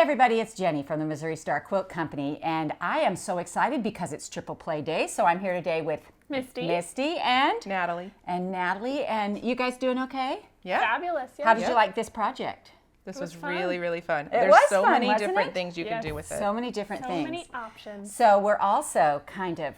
everybody, it's Jenny from the Missouri Star Quilt Company, and I am so excited because it's Triple Play Day, so I'm here today with Misty and Natalie. And you guys doing okay? Yeah. Fabulous. Yeah. How did you like this project? This was really, really fun. There's so fun, many wasn't different it? things you can do with it. So many different things. So many options. So we're also kind of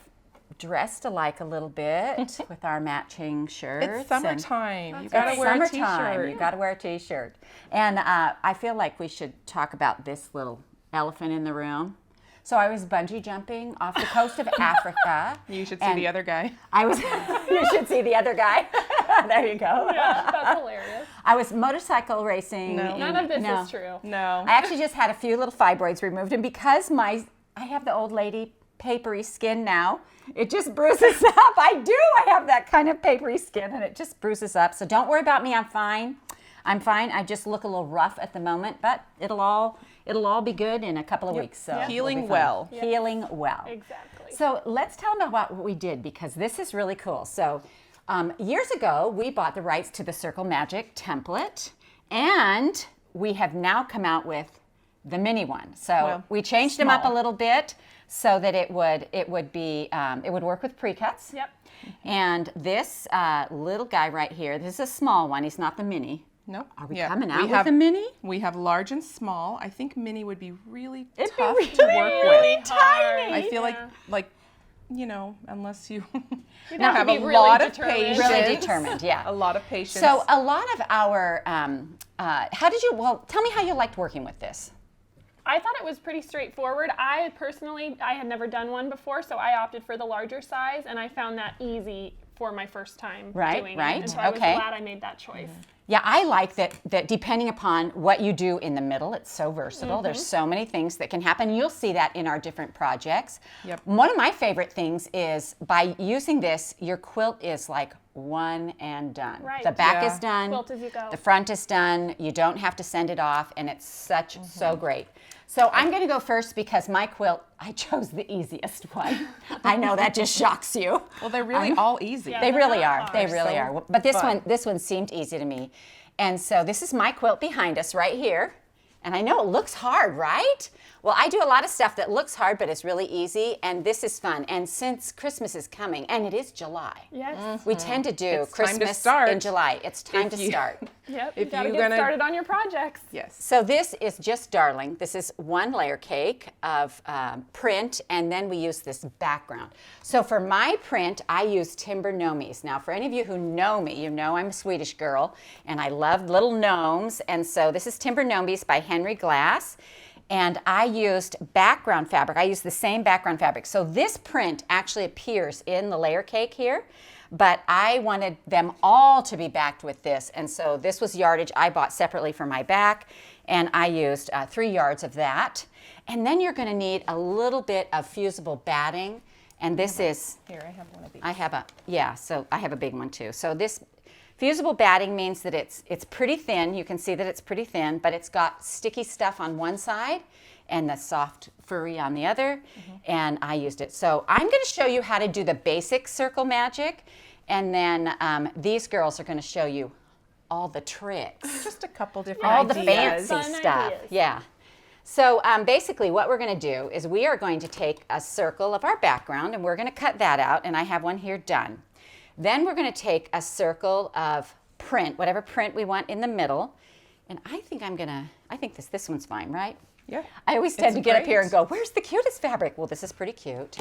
dressed alike a little bit with our matching shirts. It's summertime. You It's gotta wear a summertime. t-shirt. You gotta wear a t-shirt. And I feel like we should talk about this little elephant in the room. So I was bungee jumping off the coast of Africa. You should see the other guy. I was. You should see the other guy. There you go. Yeah, that's hilarious. I was motorcycle racing. No. None of this is true. No. I actually just had a few little fibroids removed, and because I have the old lady papery skin now, it just bruises up. I have that kind of papery skin, and it just bruises up. So don't worry about me. I'm fine. I just look a little rough at the moment, but it'll all be good in a couple of weeks. So Healing well. Yep. Healing well. Exactly. So let's tell them about what we did, because this is really cool. So years ago, we bought the rights to the Circle Magic template, and we have now come out with the mini one. So we changed them up a little bit so that it would work with pre-cuts. Yep. And this little guy right here, this is a small one. He's not the mini. Nope. Are we coming out with a mini? We have large and small. I think mini would be really It'd tough be to work really with. tiny. I feel like unless you You'd have to a be lot of determined. patience. Really determined, yeah. A lot of patience. So a lot of our, tell me how you liked working with this. I thought it was pretty straightforward. I had never done one before, so I opted for the larger size, and I found that easy for my first time doing it. And so I was glad I made that choice. Yeah, I like that depending upon what you do in the middle, it's so versatile. There's so many things that can happen. You'll see that in our different projects. Yep. One of my favorite things is by using this, your quilt is like one and done. Right. The back is done. Quilt as you go. The front is done. You don't have to send it off, and it's so great. So I'm going to go first because my quilt, I chose the easiest one. I know that just shocks you. Well, they're really all easy. Yeah. They they're really not are. hard. They really So are. But fun. this one seemed easy to me. And so this is my quilt behind us right here. And I know it looks hard, right? Well, I do a lot of stuff that looks hard, but it's really easy, and this is fun. And since Christmas is coming, and it is July, Yes. we tend to do It's time to Christmas start. in July. It's time to start. Yep. If You gotta you're get gonna- started on your projects. Yes. So this is just darling. This is one layer cake of print, and then we use this background. So for my print, I use timber Gnomies. Now, for any of you who know me, you know I'm a Swedish girl, and I love little gnomes. And so this is timber Gnomies by Henry Glass. And I used background fabric. I used the same background fabric. So this print actually appears in the layer cake here, but I wanted them all to be backed with this. And so this was yardage I bought separately for my back, and I used 3 yards of that. And then you're gonna need a little bit of fusible batting. And this is, Here, I have one of these. so I have a big one too. So this fusible batting means that it's pretty thin. You can see that it's pretty thin, but it's got sticky stuff on one side and the soft furry on the other, and I used it. So I'm going to show you how to do the basic circle magic, and then these girls are going to show you all the tricks. Just a couple different All the ideas. fancy Fun stuff. ideas. Yeah. So basically what we're going to do is we are going to take a circle of our background, and we're going to cut that out, and I have one here done. Then we're going to take a circle of print, whatever print we want in the middle. And I think this one's fine, right? Yeah. I always tend to get up here and great. go, where's the cutest fabric? Well, this is pretty cute.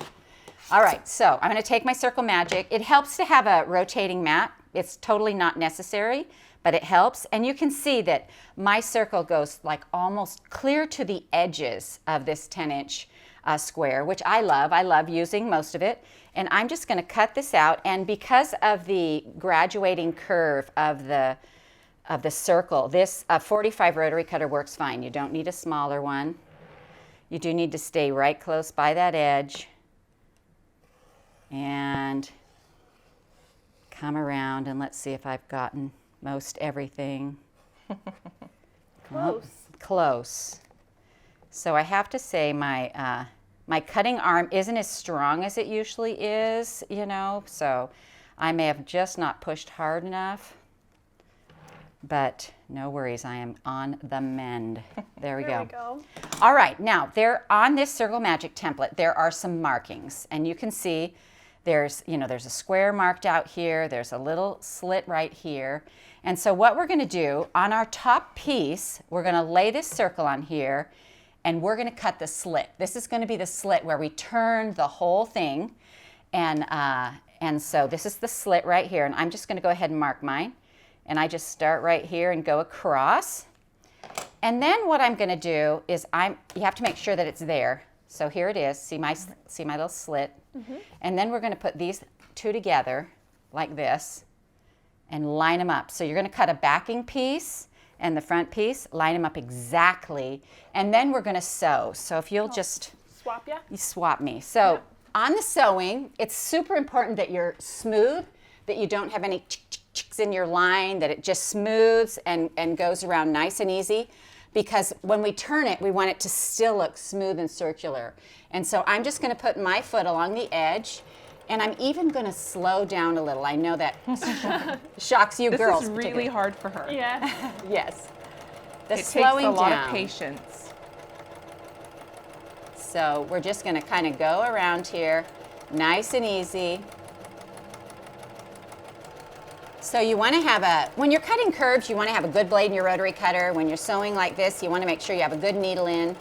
All right, so I'm going to take my Circle Magic. It helps to have a rotating mat. It's totally not necessary, but it helps. And you can see that my circle goes like almost clear to the edges of this 10-inch square, which I love. I love using most of it. And I'm just going to cut this out. And because of the graduating curve of the circle, this 45 rotary cutter works fine. You don't need a smaller one. You do need to stay right close by that edge and come around, and let's see if I've gotten most everything. Close. Close. So I have to say my cutting arm isn't as strong as it usually is, so I may have just not pushed hard enough. But no worries, I am on the mend. There we go. All right, now there on this Circle Magic template, there are some markings, and you can see there's a square marked out here, there's a little slit right here. And so what we're going to do on our top piece, we're going to lay this circle on here, and we're going to cut the slit. This is going to be the slit where we turn the whole thing, and so this is the slit right here, and I'm just going to go ahead and mark mine, and I just start right here and go across. And then what I'm going to do is you have to make sure that it's there. So here it is. See my little slit. And then we're going to put these two together like this and line them up. So you're going to cut a backing piece and the front piece, line them up exactly, and then we're going to sew. So if you'll just swap you swap me. So on the sewing, it's super important that you're smooth, that you don't have any chicks in your line, that it just smooths and goes around nice and easy, because when we turn it, we want it to still look smooth and circular. And so I'm just going to put my foot along the edge, and I'm even going to slow down a little. I know that shocks you girls. This is really hard for her. Yeah. Yes. It takes a lot of patience. So we're just going to kind of go around here, nice and easy. So you want to have when you're cutting curves, you want to have a good blade in your rotary cutter. When you're sewing like this, you want to make sure you have a good needle in.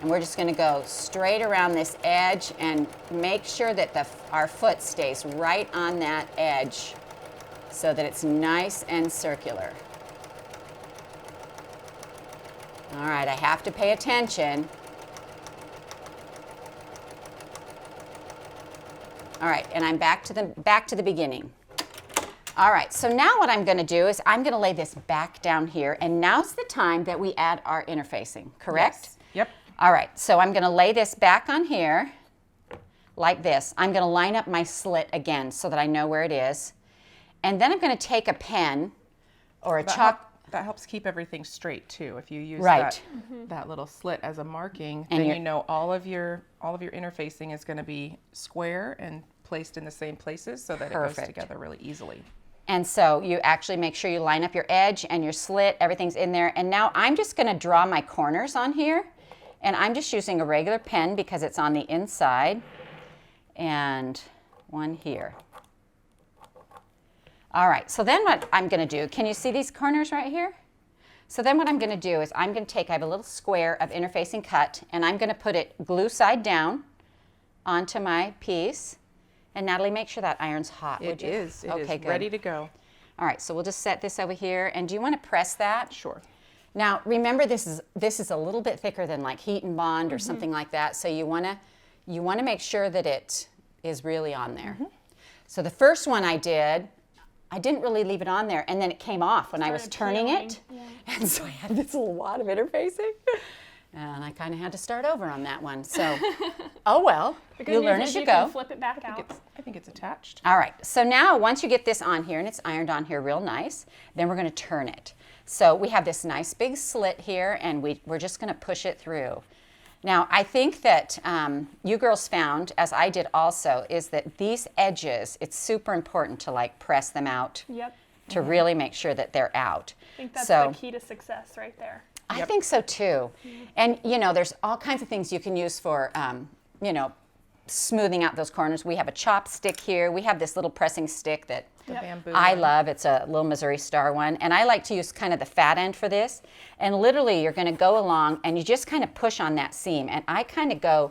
And we're just going to go straight around this edge and make sure that our foot stays right on that edge so that it's nice and circular. All right, I have to pay attention. All right, and I'm back to the beginning. All right, so now what I'm going to do is I'm going to lay this back down here, and now's the time that we add our interfacing, correct? Yes. Yep. All right, so I'm going to lay this back on here like this. I'm going to line up my slit again so that I know where it is. And then I'm going to take a pen or a chalk. That helps keep everything straight too. If you use that little slit as a marking, and then you know all of your interfacing is going to be square and placed in the same places so that it goes together really easily. And so you actually make sure you line up your edge and your slit, everything's in there. And now I'm just going to draw my corners on here. And I'm just using a regular pen because it's on the inside. And one here. All right, so then what I'm going to do, can you see these corners right here? So then what I'm going to do is I'm going to I have a little square of interfacing cut, and I'm going to put it glue side down onto my piece. And Natalie, make sure that iron's hot, would you? It is. It okay, is good. Ready to go. All right, so we'll just set this over here. And do you want to press that? Sure. Now, remember, this is a little bit thicker than like heat and bond or something like that. So you want to make sure that it is really on there. So the first one I didn't really leave it on there, and then it came off when I was turning it. Yeah. And so I had this little wad of interfacing. And I kind of had to start over on that one. So, oh well, you'll learn as you go. Can flip it back out. I think it's attached. All right, so now once you get this on here and it's ironed on here real nice, then we're going to turn it. So we have this nice big slit here, and we're just going to push it through. Now, I think that you girls found, as I did also, is that these edges, it's super important to like press them out. Yep. To really make sure that they're out. I think that's the key to success right there. I think so too. And there's all kinds of things you can use for, smoothing out those corners. We have a chopstick here. We have this little pressing stick that I love. It's a little Missouri Star one. And I like to use kind of the fat end for this. And literally you're going to go along and you just kind of push on that seam. And I kind of go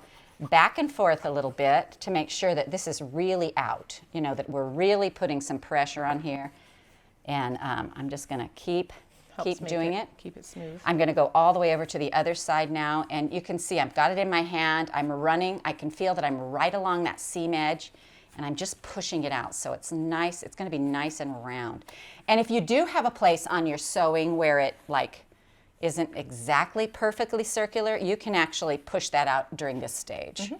back and forth a little bit to make sure that this is really out, that we're really putting some pressure on here. And I'm just going to keep doing it. Keep it smooth. I'm going to go all the way over to the other side now, and you can see I've got it in my hand. I'm running. I can feel that I'm right along that seam edge, and I'm just pushing it out. So it's nice. It's going to be nice and round. And if you do have a place on your sewing where it isn't exactly perfectly circular, you can actually push that out during this stage.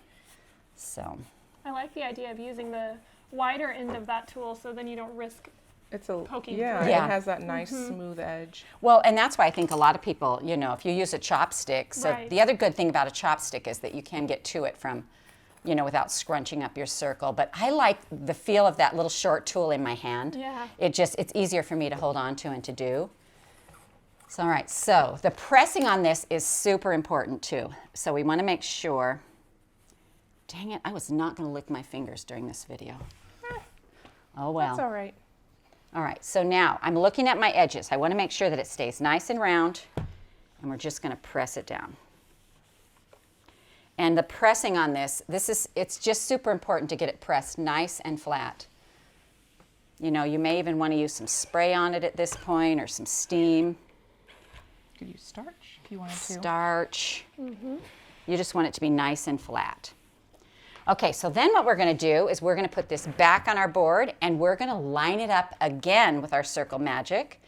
So I like the idea of using the wider end of that tool so then you don't risk poking through. It has that nice smooth edge. Well, and that's why I think a lot of people, if you use a chopstick, so the other good thing about a chopstick is that you can get to it from, without scrunching up your circle. But I like the feel of that little short tool in my hand. Yeah. It's easier for me to hold on to and to do. So, all right, so the pressing on this is super important too. So we want to make sure, dang it, I was not going to lick my fingers during this video. Oh well. That's all right. All right, so now I'm looking at my edges. I want to make sure that it stays nice and round, and we're just going to press it down. And the pressing on this, it's just super important to get it pressed nice and flat. You know, you may even want to use some spray on it at this point or some steam. You could use starch if you wanted to. Starch. You just want it to be nice and flat. Okay, so then what we're going to do is we're going to put this back on our board and we're going to line it up again with our Circle Magic.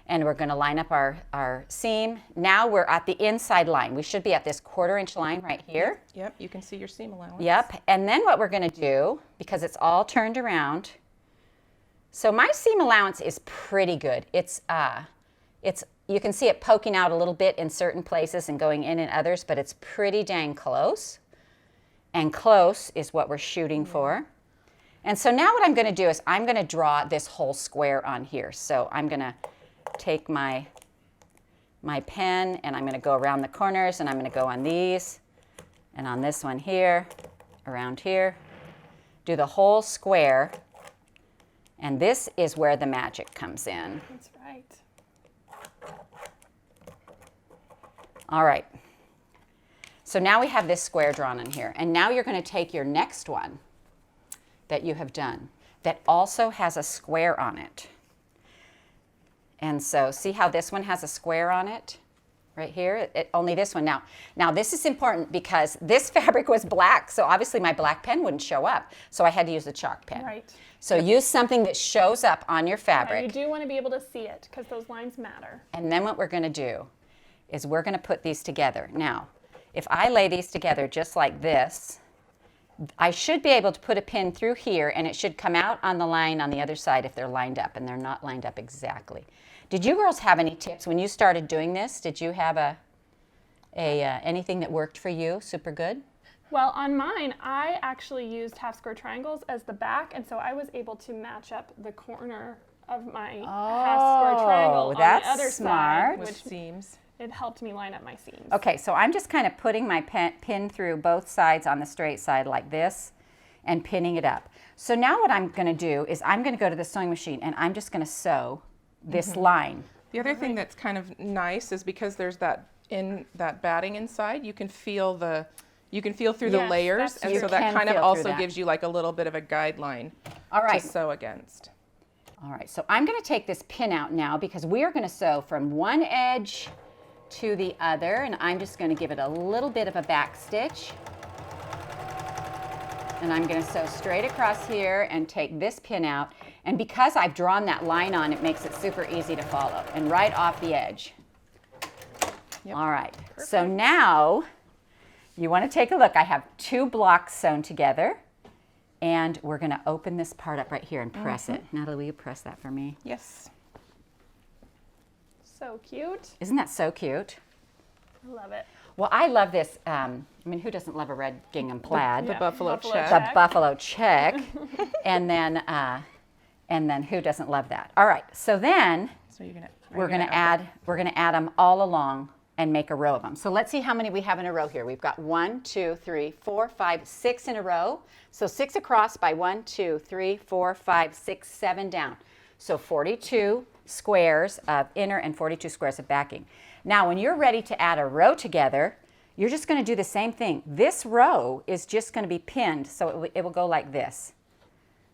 And we're going to line up our seam. Now we're at the inside line. We should be at this 1/4 inch line right here. Yep, you can see your seam allowance. Yep, and then what we're going to do, because it's all turned around, so my seam allowance is pretty good. You can see it poking out a little bit in certain places and going in others, but it's pretty dang close. And close is what we're shooting for. And so now what I'm going to do is I'm going to draw this whole square on here. So I'm going to take my pen and I'm going to go around the corners and I'm going to go on these and on this one here, around here, do the whole square. And this is where the magic comes in. That's right. All right. So now we have this square drawn in here. And now you're going to take your next one that you have done that also has a square on it. And so see how this one has a square on it? Right here, only this one. Now this is important because this fabric was black, so obviously my black pen wouldn't show up. So I had to use a chalk pen. Right. So use something that shows up on your fabric. Yeah, you do want to be able to see it because those lines matter. And then what we're going to do is we're going to put these together. Now, if I lay these together just like this, I should be able to put a pin through here and it should come out on the line on the other side if they're lined up, and they're not lined up exactly. Did you girls have any tips when you started doing this? Did you have anything that worked for you super good? Well, on mine, I actually used half square triangles as the back, and so I was able to match up the corner of my half square triangle on the other side, with seams. It helped me line up my seams. Okay, so I'm just kind of putting my pin through both sides on the straight side like this and pinning it up. So now what I'm going to do is I'm going to go to the sewing machine and I'm just going to sew this line. The other thing that's kind of nice is because there's that batting inside, you can feel through the layers, and so that kind of also gives you like a little bit of a guideline to sew against. All right, so I'm going to take this pin out now because we are going to sew from one edge to the other, and I'm just going to give it a little bit of a back stitch. And I'm going to sew straight across here and take this pin out. And because I've drawn that line on, it makes it super easy to follow and right off the edge. Yep. All right, perfect. So now you want to take a look. I have 2 blocks sewn together, and we're going to open this part up right here and press it. Natalie, will you press that for me? Yes. So cute. Isn't that so cute? I love it. Well, I love this. I mean, who doesn't love a red gingham plaid? The buffalo check. The buffalo check. and then who doesn't love that? All right. So then we're going to add them all along and make a row of them. So let's see how many we have in a row here. We've got 1, 2, 3, 4, 5, 6 in a row. So 6 across by 1, 2, 3, 4, 5, 6, 7 down. So 42 squares of inner and 42 squares of backing. Now, when you're ready to add a row together, you're just going to do the same thing. This row is just going to be pinned, so it will go like this.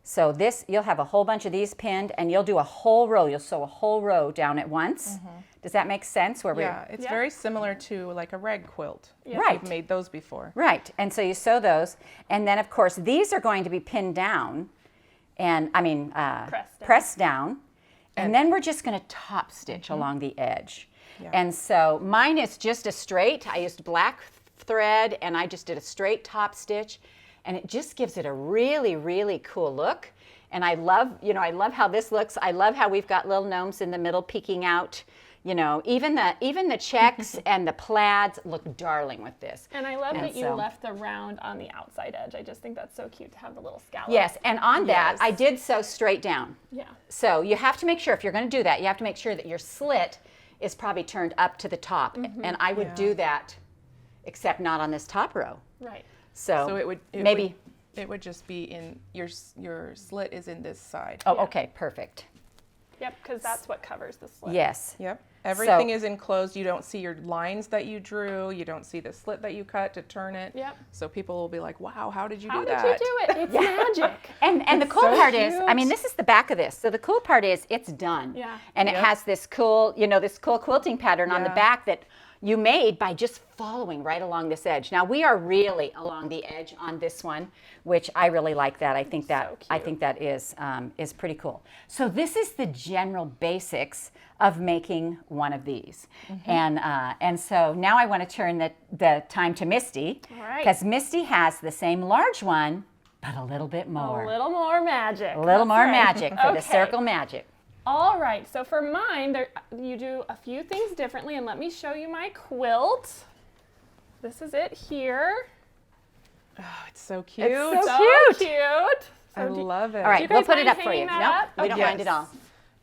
So this, you'll have a whole bunch of these pinned, and you'll do a whole row. You'll sew a whole row down at once. Does that make sense? It's very similar to like a rag quilt. Yeah. Right. You've made those before. Right, and so you sew those, and then of course these are going to be pinned down, and pressed down, and then we're just going to top stitch along the edge. Yeah. And so mine is just a straight. I used black thread, and I just did a straight top stitch, and it just gives it a really, really cool look. And I love how this looks. I love how we've got little gnomes in the middle peeking out. You know, even the checks and the plaids look darling with this. And I love that you left the round on the outside edge. I just think that's so cute to have the little scallop. Yes, and on that, I did sew straight down. Yeah. So you have to make sure, if you're going to do that, you have to make sure that your slit is probably turned up to the top. And I would do that, except not on this top row. Right. So it would just be in your slit is in this side. Oh, okay, perfect. Yep, because that's what covers the slit. Yes. Yep. Everything is enclosed. You don't see your lines that you drew. You don't see the slit that you cut to turn it. Yep. So people will be like, wow, how did you do that? How did you do it? It's magic. And the cool part is, I mean, this is the back of this. So the cool part is it's done. Yeah. And it has this cool, this cool quilting pattern on the back that you made by just following right along this edge. Now we are really along the edge on this one, which I really like that. I think that is pretty cool. So this is the general basics of making one of these. And so now I want to turn the time to Misty, because Misty has the same large one, but a little bit more. A little more magic. A little more magic for the circle magic. All right, so for mine, you do a few things differently, and let me show you my quilt. This is it here. Oh, it's so cute. It's so cute. I love it. All right, we'll put it up for you. No, we don't mind at all.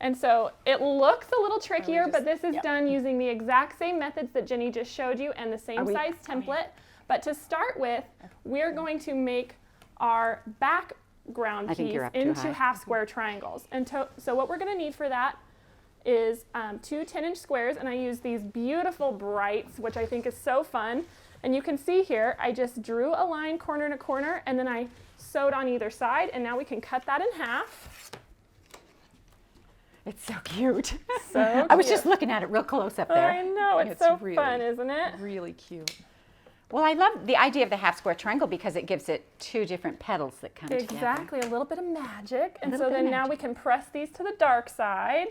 And so it looks a little trickier, but this is done using the exact same methods that Jenny just showed you and the same size template. But to start with, we're going to make our background piece into half square triangles. And so what we're going to need for that is 2 10-inch squares, and I use these beautiful brights, which I think is so fun. And you can see here, I just drew a line corner to corner, and then I sewed on either side, and now we can cut that in half. It's so cute. So cute. I was just looking at it real close up there. I know, it's so really fun, isn't it? Really cute. Well, I love the idea of the half square triangle because it gives it 2 different petals that come together. Exactly, a little bit of magic. And so then now we can press these to the dark side.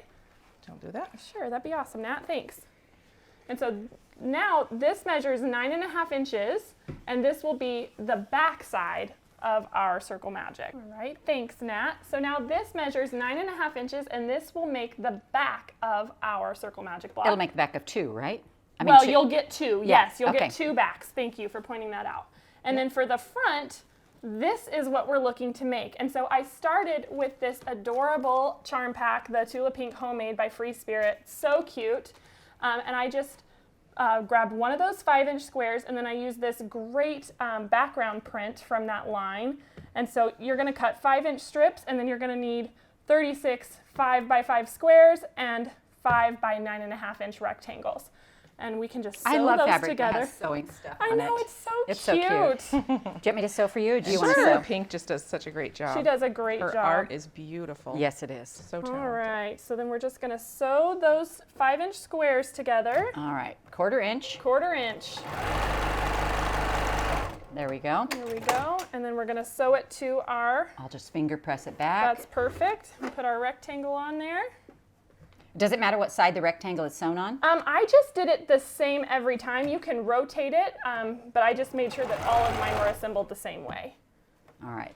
Don't do that. Sure, that'd be awesome, Nat, thanks. And so now this measures 9.5 inches, and this will be the back side of our circle magic. All right, thanks, Nat. So now this measures 9.5 inches, and this will make the back of our circle magic block. It'll make the back of 2, right? Well, you'll get 2, yes. You'll get 2 backs. Thank you for pointing that out. And then for the front, this is what we're looking to make. And so I started with this adorable charm pack, the Tula Pink Homemade by FreeSpirit. So cute. And I just grabbed one of those 5-inch squares, and then I used this great background print from that line. And so you're going to cut 5-inch strips, and then you're going to need 36 5x5 squares and 5 by 9.5-inch rectangles. And we can just sew those fabric together. That has sewing stuff I on know, it. it's so cute. Do you want me to sew for you, or do you want to Tula sew? Pink just does such a great job. She does a great job. Her art is beautiful. Yes, it is. So talented. All right, so then we're just going to sew those 5-inch squares together. All right, 1/4 inch. 1/4 inch. There we go. There we go. And then we're going to sew it to our... I'll just finger press it back. That's perfect. We put our rectangle on there. Does it matter what side the rectangle is sewn on? I just did it the same every time. You can rotate it, but I just made sure that all of mine were assembled the same way. All right.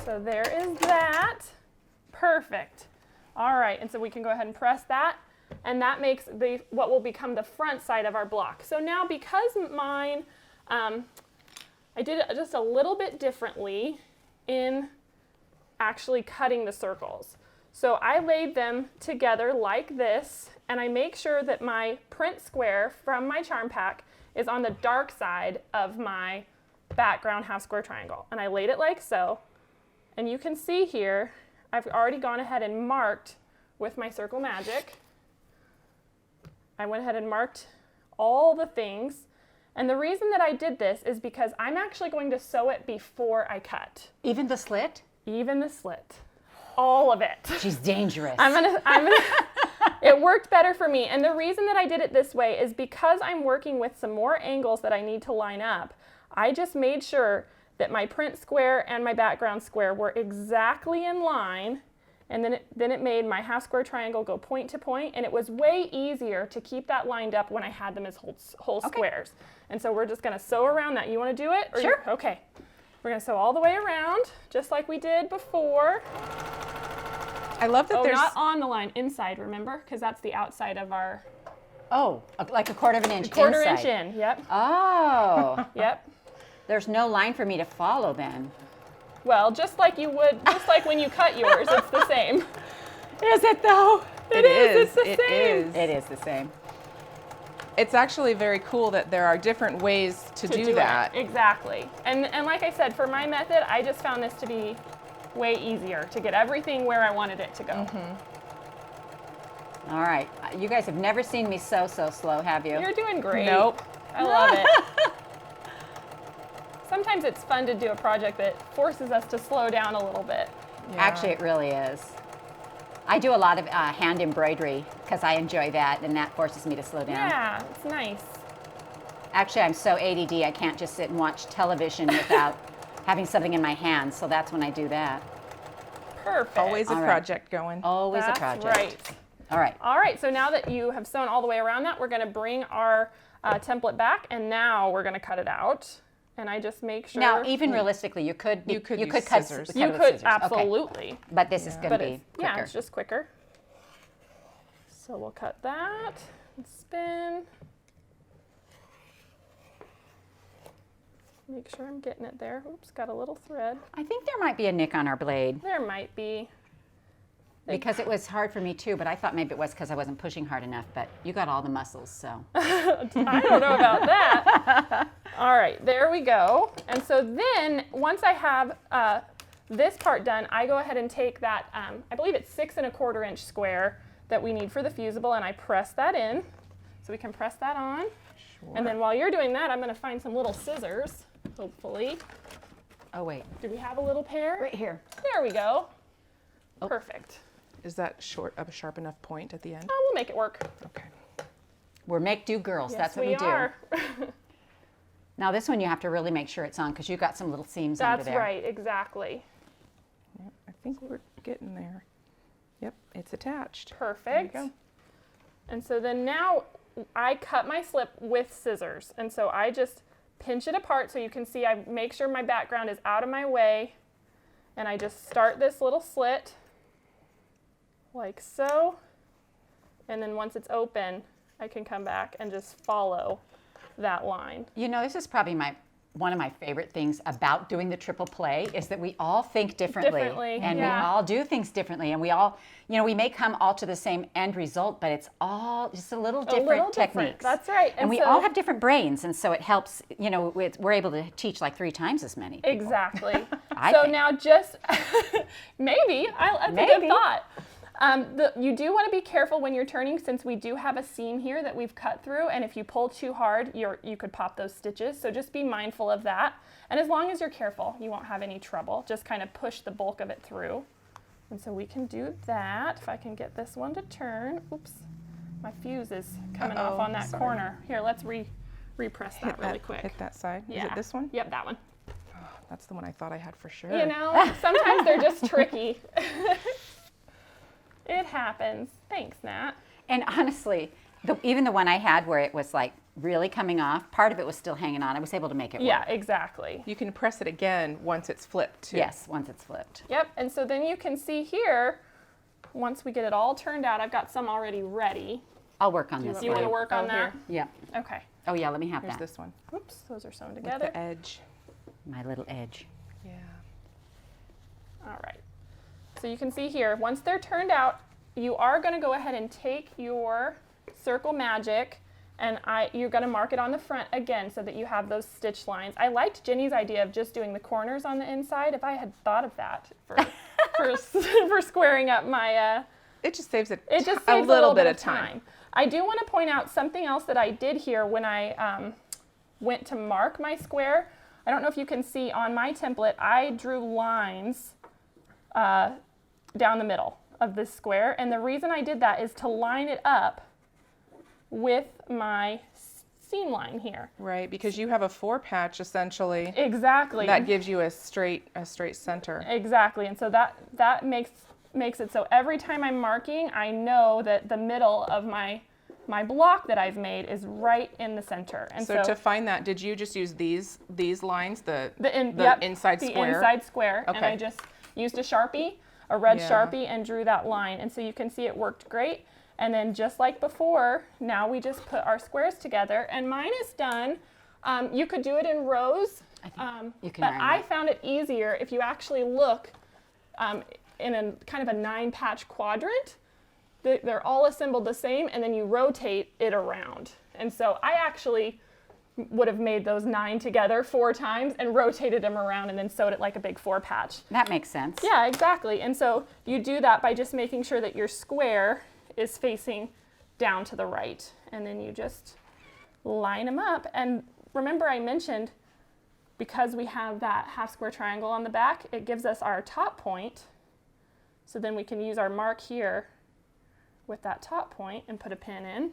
So there is that. Perfect. All right, and so we can go ahead and press that, and that makes what will become the front side of our block. So now because mine, I did it just a little bit differently in actually cutting the circles. So I laid them together like this, and I make sure that my print square from my charm pack is on the dark side of my background half square triangle. And I laid it like so. And you can see here, I've already gone ahead and marked with my circle magic. I went ahead and marked all the things. And the reason that I did this is because I'm actually going to sew it before I cut. Even the slit? Even the slit. All of it. She's dangerous. It worked better for me. And the reason that I did it this way is because I'm working with some more angles that I need to line up. I just made sure that my print square and my background square were exactly in line. And then it made my half square triangle go point to point. And it was way easier to keep that lined up when I had them as whole squares. And so we're just going to sew around that. You want to do it? Sure. Okay. We're going to sew all the way around, just like we did before. I love that there's... not on the line, inside, remember? Because that's the outside of our... Oh, like 1/4 inch inside. 1/4 inch in, yep. Oh. Yep. There's no line for me to follow then. Well, just like you would, just like when you cut yours, it's the same. Is it though? It is. It's the same. It is the same. It's actually very cool that there are different ways to do that. Exactly. And like I said, for my method, I just found this to be way easier to get everything where I wanted it to go. All right. You guys have never seen me so slow, have you? You're doing great. Nope. I love it. Sometimes it's fun to do a project that forces us to slow down a little bit. Yeah. Actually, it really is. I do a lot of hand embroidery because I enjoy that, and that forces me to slow down. Yeah, it's nice. Actually, I'm so ADD, I can't just sit and watch television without having something in my hands, so that's when I do that. Perfect. Always a project going. Always That's a project. right. All right. All right, so now that you have sewn all the way around that, we're going to bring our template back, and now we're going to cut it out. And I just make sure. Now, even realistically, you could use cut scissors. you with could scissors. absolutely. Okay. But this is going to be it's, quicker. yeah, it's just quicker. So we'll cut that and spin. Make sure I'm getting it there. Oops, got a little thread. I think there might be a nick on our blade There might be. because it was hard for me too, but I thought maybe it was because I wasn't pushing hard enough, but you got all the muscles, so. I don't know about that. All right, there we go. And so then once I have this part done, I go ahead and take that, I believe it's 6 1/4 inch square that we need for the fusible, and I press that in. So we can press that on. Sure. And then while you're doing that, I'm going to find some little scissors, hopefully. Oh, wait. Do we have a little pair? Right here. There we go. Oh. Perfect. Is that a sharp enough point at the end? Oh, we'll make it work. Okay. We're make-do girls. Yes, That's what we do. are. Now, this one you have to really make sure it's on because you've got some little seams under That's there. right, exactly. Yep, I think we're getting there. Yep, it's attached. Perfect. There you go. And so then now I cut my slip with scissors. And so I just pinch it apart so you can see I make sure my background is out of my way. And I just start this little slit like so. And then once it's open, I can come back and just follow that line. You know, this is probably one of my favorite things about doing the triple play is that we all think differently. And we all do things differently. And we all, you know, we may come all to the same end result, but it's all just a little different techniques. That's right. And we so, all have different brains. And so it helps, you know, we're able to teach like 3 times as many people. Exactly. I so think. now just, maybe, that's a good thought. You do want to be careful when you're turning since we do have a seam here that we've cut through, and if you pull too hard, you could pop those stitches, so just be mindful of that. And as long as you're careful, you won't have any trouble. Just kind of push the bulk of it through. And so we can do that. If I can get this one to turn. Oops, my fuse is coming off on that corner. Here, let's repress that really quick. Hit that side. Yeah. Is it this one? Yep, that one. Oh, that's the one I thought I had for sure. You know, sometimes they're just tricky. It happens. Thanks, Nat. And honestly, even the one I had where it was like really coming off, part of it was still hanging on. I was able to make it work. Yeah, exactly. You can press it again once it's flipped too. Yes, once it's flipped. Yep, and so then you can see here, once we get it all turned out, I've got some already ready. I'll work on this. Do you want to work on that? Yeah. Okay. Oh yeah, let me have Here's that. this one. Oops, those are sewn With together. the edge. My little edge. Yeah. All right. So you can see here, once they're turned out, you are going to go ahead and take your Circle Magic and you're going to mark it on the front again so that you have those stitch lines. I liked Jenny's idea of just doing the corners on the inside. If I had thought of that for squaring up my... It just saves It just saves a little bit of time. I do want to point out something else that I did here when I went to mark my square. I don't know if you can see on my template, I drew lines down the middle of this square. And the reason I did that is to line it up with my seam line here. Right, because you have a 4-patch essentially. Exactly. That gives you a straight center. Exactly. And so that makes it so every time I'm marking, I know that the middle of my block that I've made is right in the center. And so to find that, did you just use these lines, the inside square? The inside square. Okay. And I just used a Sharpie, a red Sharpie, and drew that line. And so you can see it worked great. And then just like before, now we just put our squares together. And mine is done. You could do it in rows, but I found it easier if you actually look in a kind of a 9-patch quadrant. they're all assembled the same, and then you rotate it around. And so I actually would have made those 9 together 4 times and rotated them around and then sewed it like a big 4 patch. That makes sense. Yeah, exactly. And so you do that by just making sure that your square is facing down to the right. And then you just line them up. And remember I mentioned, because we have that half square triangle on the back, it gives us our top point. So then we can use our mark here with that top point and put a pin in.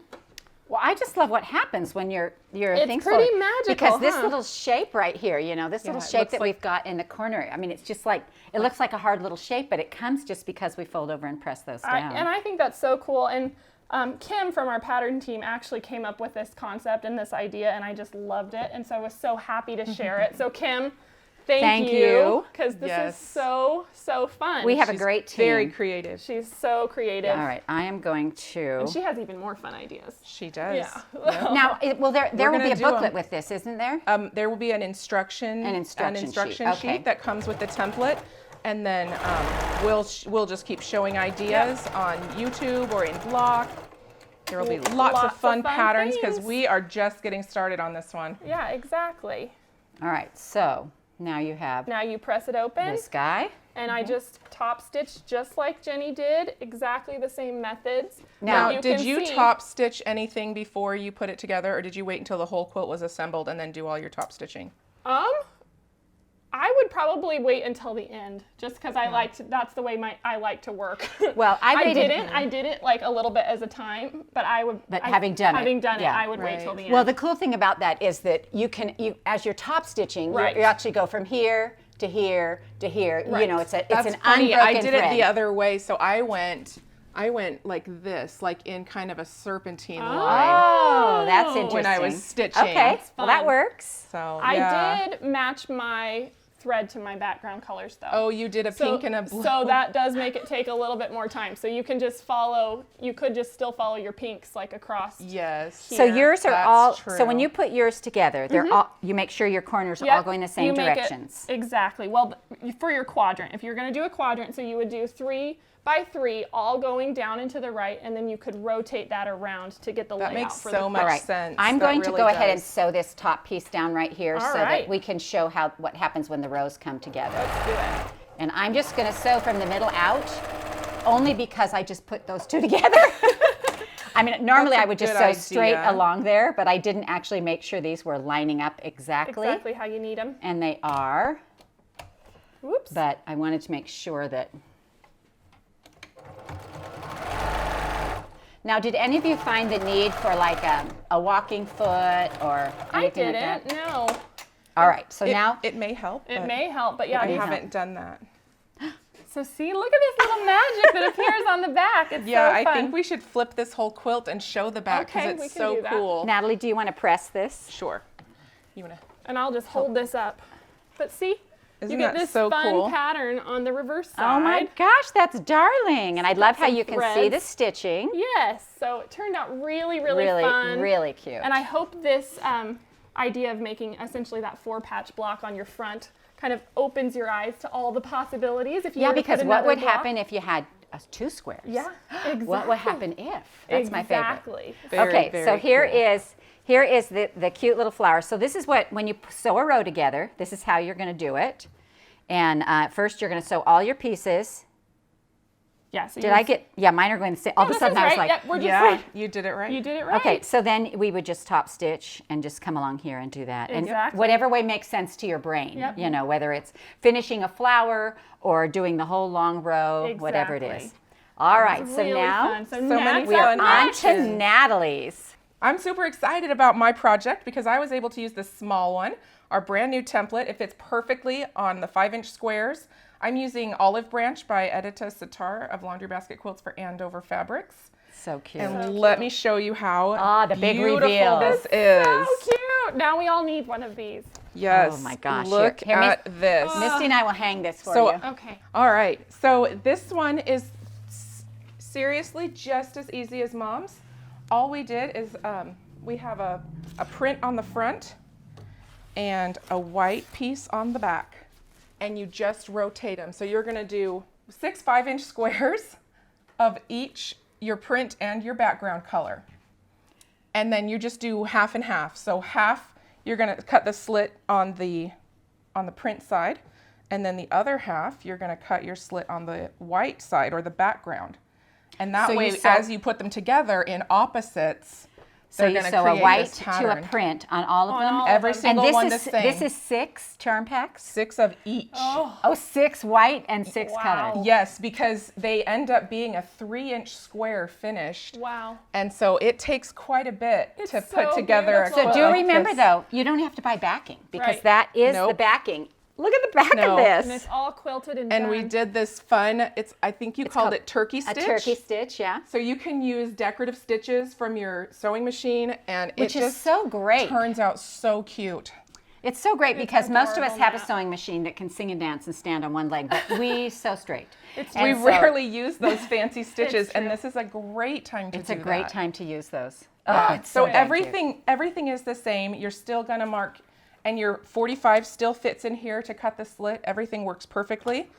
Well, I just love what happens when your It's thing's pretty folded. magical, Because this huh? little shape right here, you know, this little shape that we've got in the corner, I mean, it's just like, it looks like a hard little shape, but it comes just because we fold over and press those down. And I think that's so cool. And Kim from our pattern team actually came up with this concept and this idea, and I just loved it. And so I was so happy to share it. So Kim, thank you. Because this is so fun. We have a great team. Very creative. She's so creative. All right, I am going to. And she has even more fun ideas. She does. Yeah. Now, there will be a do 'em. booklet with this, isn't there? There will be an instruction sheet. Okay. sheet that comes with the template, and then we'll just keep showing ideas on YouTube or in blog. There will be lots of fun patterns because things. we are just getting started on this one. Yeah, exactly. All right, so now you have Now you press it open. this guy. And I just top stitch just like Jenny did, exactly the same methods. Now, Did can you see- top stitch anything before you put it together, or did you wait until the whole quilt was assembled and then do all your top stitching? I would probably wait until the end, just because that's the way I like to work. Well, I did it like a little bit as a time, but having done it, I would wait till the end. Well, the cool thing about that is that you as you're top stitching, Right. you actually go from here to here to here. Right. You know, it's That's an funny. unbroken I did thread. it the other way, so I went like this, like in kind of a serpentine line Oh, that's interesting. when I was stitching. Okay, well that fun. works. So I yeah. did match my thread to my background colors though. Oh, you did a pink and a blue. So that does make it take a little bit more time. So you can just still follow your pinks like across. Yes. So yours are That's all. true. So when you put yours together, they're all. You make sure your corners are all going the same you make it- directions. exactly. Well, for your quadrant, if you're going to do a quadrant, so you would do 3 by 3, all going down and to the right, and then you could rotate that around to get the That layout makes for so the much All right, sense. I'm That going to really go ahead and does. sew this top piece down right here All so right. that we can show what happens when the rows come together. Let's do it. And I'm just going to sew from the middle out, only because I just put those two together. I mean, normally That's a I would just good sew idea. straight along there, but I didn't actually make sure these were lining up exactly. Exactly how you need them. And they are, Whoops. but I wanted to make sure that. Now, did any of you find the need for like a walking foot or I anything didn't. like that? No. All right, so now. It may help. It but may help, but yeah. I these- haven't done that. So see, look at this little magic that appears on the back. It's Yeah, so I fun. think we should flip this whole quilt and show the back because Okay, we it's can so do that. cool. Natalie, do you want to press this? Sure. You wanna? And I'll just hold this up. But see, Isn't you get that this so fun cool? pattern on the reverse side. Oh my gosh, that's darling. And I love how some you can see the threads. stitching. Yes, so it turned out really, really, Really, fun. really cute. And I hope this idea of making essentially that 4-patch block on your front kind of opens your eyes to all the possibilities. If you Yeah, were to because put what another would block- happen if you had 2 squares? Yeah, exactly. What would happen if? That's my favorite. Exactly. Very, Okay, so very here cool. is the cute little flower. So this is what, when you sew a row together, this is how you're going to do it. And first you're going to sew all your pieces. Yeah. So Did I get, yeah, mine are going the same. All of a this sudden is I was right. like, Yep, we're just Yeah, right. you did it right. You did it right. okay, so then we would just top stitch and just come along here and do that. And Exactly. whatever way makes sense to your brain, Yep. you know, whether it's finishing a flower or doing the whole long row, whatever it Exactly. is. All right, It's so really now fun. So many next we're up fun on next- to Natalie's. I'm super excited about my project because I was able to use this small one, our brand new template. It fits perfectly on the 5-inch squares. I'm using Olive Branch by Edyta Sitar of Laundry Basket Quilts for Andover Fabrics. So cute. And let me show you how the big beautiful reveal. this is. So cute. Now we all need one of these. Yes. Oh my gosh. Look Here, at this. Misty and I will hang this for So- you. Okay. All right. So this one is seriously just as easy as Mom's. All we did is we have a print on the front and a white piece on the back. And you just rotate them. So you're going to do 6 5-inch squares of each your print and your background color. And then you just do half and half. So half, you're gonna cut the slit on the print side, and then the other half, you're gonna cut your slit on the white side or the background. And that way, as you put them together in opposites, they're going to create a white this pattern. to a print on all of them? Every single one the same. This is 6 charm packs? 6 of each. Oh, 6 white and 6 colored. Yes, because they end up being a 3-inch square finished. Wow. And so it takes quite a bit to put together a quilt. So do remember though, you don't have to buy backing because that is the backing. Look at the back of this. And it's all quilted and we did this fun, I think you called it turkey stitch. A turkey stitch, yeah. So you can use decorative stitches from your sewing machine, and Which is so great. Turns out so cute. It's so great because most of us have a sewing machine that can sing and dance and stand on one leg, but we sew straight. We rarely use those fancy stitches, and this is a great time to do that. It's a great time to use those. So everything is the same. You're still going to mark, and your 45 still fits in here to cut the slit. Everything works perfectly.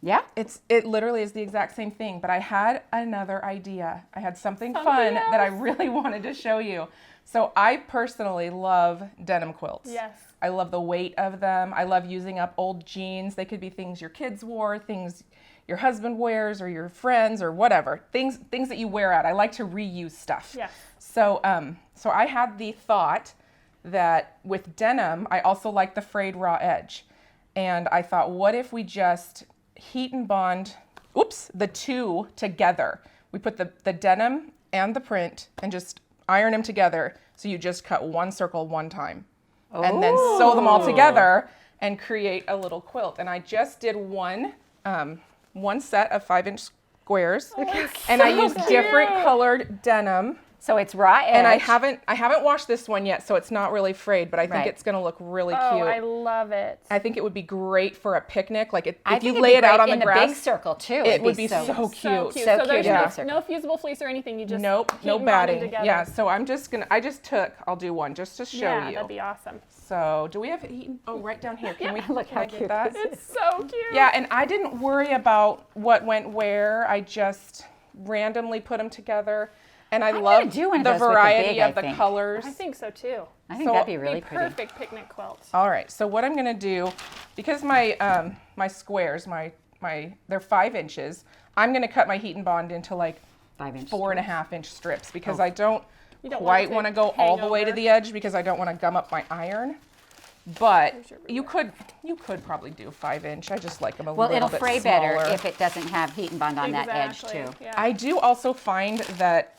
Yeah. It literally is the exact same thing, but I had another idea. I had something fun that I really wanted to show you. So I personally love denim quilts. Yes. I love the weight of them. I love using up old jeans. They could be things your kids wore, things your husband wears, or your friends, or whatever. Things that you wear out. I like to reuse stuff. Yes. So I had the thought that with denim, I also like the frayed raw edge. And I thought, what if we just heat and bond, the 2 together. We put the denim and the print and just iron them together. So you just cut one circle one time. And then sew them all together and create a little quilt. And I just did one set of 5-inch squares. And I used different colored denim. So it's raw edge. And I haven't washed this one yet, so it's not really frayed, but I think it's going to look really cute. Oh, I love it. I think it would be great for a picnic. Like if you lay it out on the grass. In the big circle too. It would be so cute. So cute. So there's no fusible fleece or anything. You just no batting. Yeah. So I'll do one just to show you. Yeah, that'd be awesome. So do we have right down here? Can we look how cute that? It's so cute. Yeah, and I didn't worry about what went where. I just randomly put them together. And I love the variety of the colors. I think so too. I think that'd be really pretty. Perfect picnic quilt. All right, so what I'm going to do, because my my squares, they're 5 inches, I'm going to cut my heat and bond into like 4.5-inch strips because I don't quite want to go all the way to the edge because I don't want to gum up my iron. But you could probably do 5-inch. I just like them a little bit smaller. Well, it'll fray better if it doesn't have heat and bond on that edge too. Yeah. I do also find that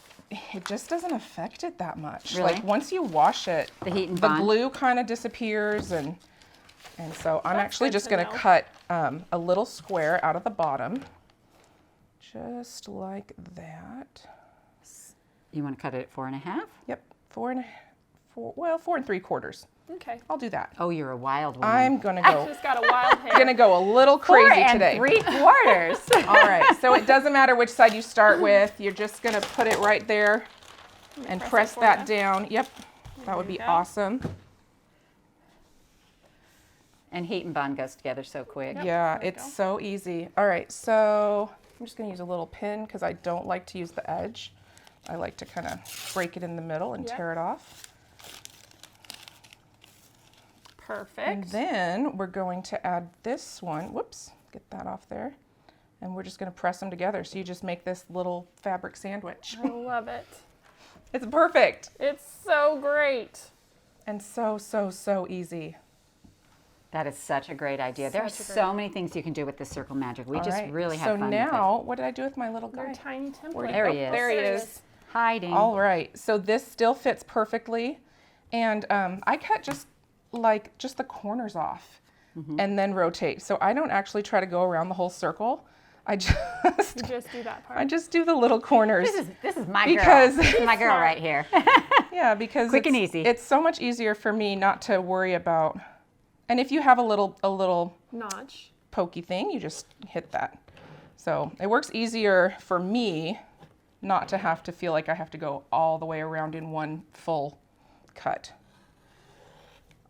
it just doesn't affect it that much. Really? Like once you wash it, the heat and the bond glue kind of disappears, and so I'm actually just going to cut a little square out of the bottom, just like that. You want to cut it at 4.5? Yep, 4 3/4. Okay. I'll do that. Oh, you're a wild woman. I'm gonna go. She's got a wild hair. Gonna go a little crazy today. 4 3/4. All right. So it doesn't matter which side you start with. You're just gonna put it right there and press that down. Yep. That would be awesome. And heat and bond goes together so quick. Yep, yeah, it's so easy. All right. So I'm just gonna use a little pin because I don't like to use the edge. I like to kind of break it in the middle and tear it off. Perfect. And then we're going to add this one. Whoops, get that off there. And we're just going to press them together. So you just make this little fabric sandwich. I love it. It's perfect. It's so great. And so, so, so easy. That is such a great idea. There are so many things you can do with this circle magic. We just really have fun with it. So now, what did I do with my little guy? Your tiny template. There he is. There he is. Hiding. All right. So this still fits perfectly. And I cut just the corners off and then rotate. So I don't actually try to go around the whole circle. I just do that part. I just do the little corners. This is my girl. This is my girl right here. Yeah, because quick and easy. It's so much easier for me not to worry about. And if you have a little notch pokey thing, you just hit that. So it works easier for me not to have to feel like I have to go all the way around in one full cut.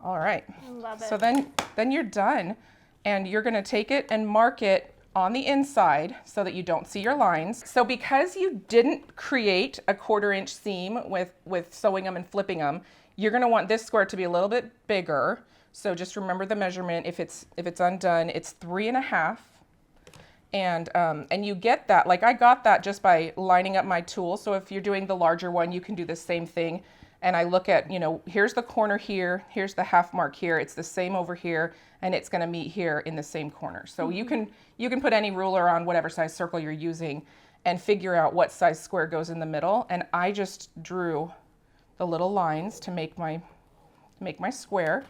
All right. Love it. So then you're done, and you're going to take it and mark it on the inside so that you don't see your lines. So because you didn't create a 1/4 inch seam with sewing them and flipping them, you're going to want this square to be a little bit bigger. So just remember the measurement. If it's undone, it's 3.5. And you get that, like I got that just by lining up my tool. So if you're doing the larger one, you can do the same thing. And I look at, you know, here's the corner here, here's the half mark here, it's the same over here, and it's going to meet here in the same corner. So you can put any ruler on whatever size circle you're using and figure out what size square goes in the middle. And I just drew the little lines to make my square.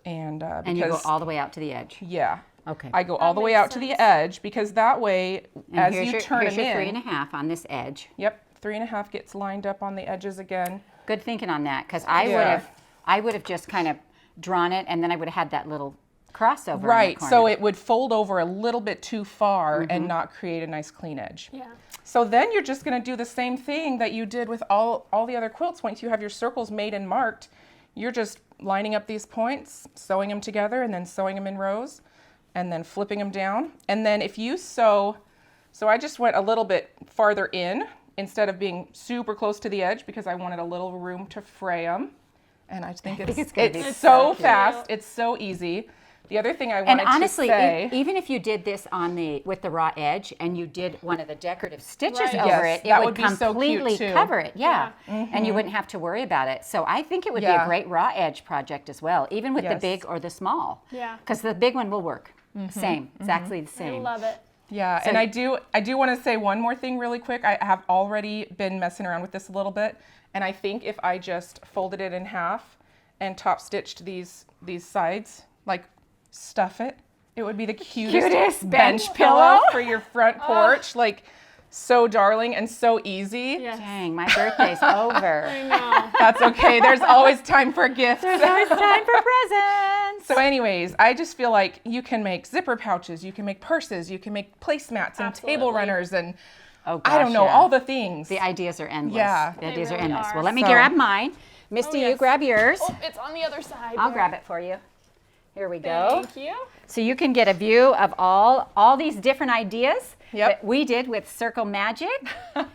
And you go all the way out to the edge. Yeah. Okay. I go all the way out to the edge because that way, and as you turn them in. Here's your 3.5 on this edge. Yep, 3.5 gets lined up on the edges again. Good thinking on that, because I would have just kind of drawn it, and then I would have had that little crossover. Right. In the corner. So it would fold over a little bit too far and not create a nice clean edge. Yeah. So then you're just going to do the same thing that you did with all the other quilts. Once you have your circles made and marked, you're just lining up these points, sewing them together, and then sewing them in rows, and then flipping them down. And then if you sew, so I just went a little bit farther in instead of being super close to the edge because I wanted a little room to fray them. And I think it's so fast. It's so easy. The other thing I wanted to say, even if you did this with the raw edge and you did one of the decorative stitches over it would completely cover it. Yeah. And you wouldn't have to worry about it. So I think it would be a great raw edge project as well, even with the big or the small. Yeah. Because the big one will work. Same, exactly the same. I love it. Yeah, so, and I do want to say one more thing really quick. I have already been messing around with this a little bit, and I think if I just folded it in half and top stitched these sides, like stuff it, it would be the cutest bench pillow for your front porch. Like, so darling and so easy. Yes. Dang, my birthday's over. I know. That's okay. There's always time for gifts. There's always time for presents. So anyways, I just feel like you can make zipper pouches, you can make purses, you can make placemats and table runners and I don't know, all the things. The ideas are endless. Yeah. The ideas really are endless. are. Well, let me grab mine. Misty, yes. you grab yours. Oh, it's on the other side. I'll grab it for you. Here we go. Thank you. So you can get a view of all these different ideas Yep. that we did with Circle Magic.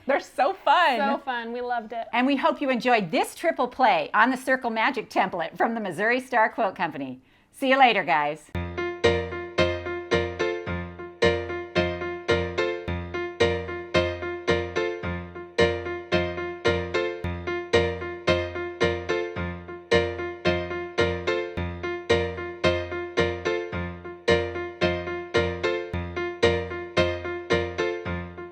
They're so fun. So fun. We loved it. And we hope you enjoyed this triple play on the Circle Magic template from the Missouri Star Quilt Company. See you later, guys.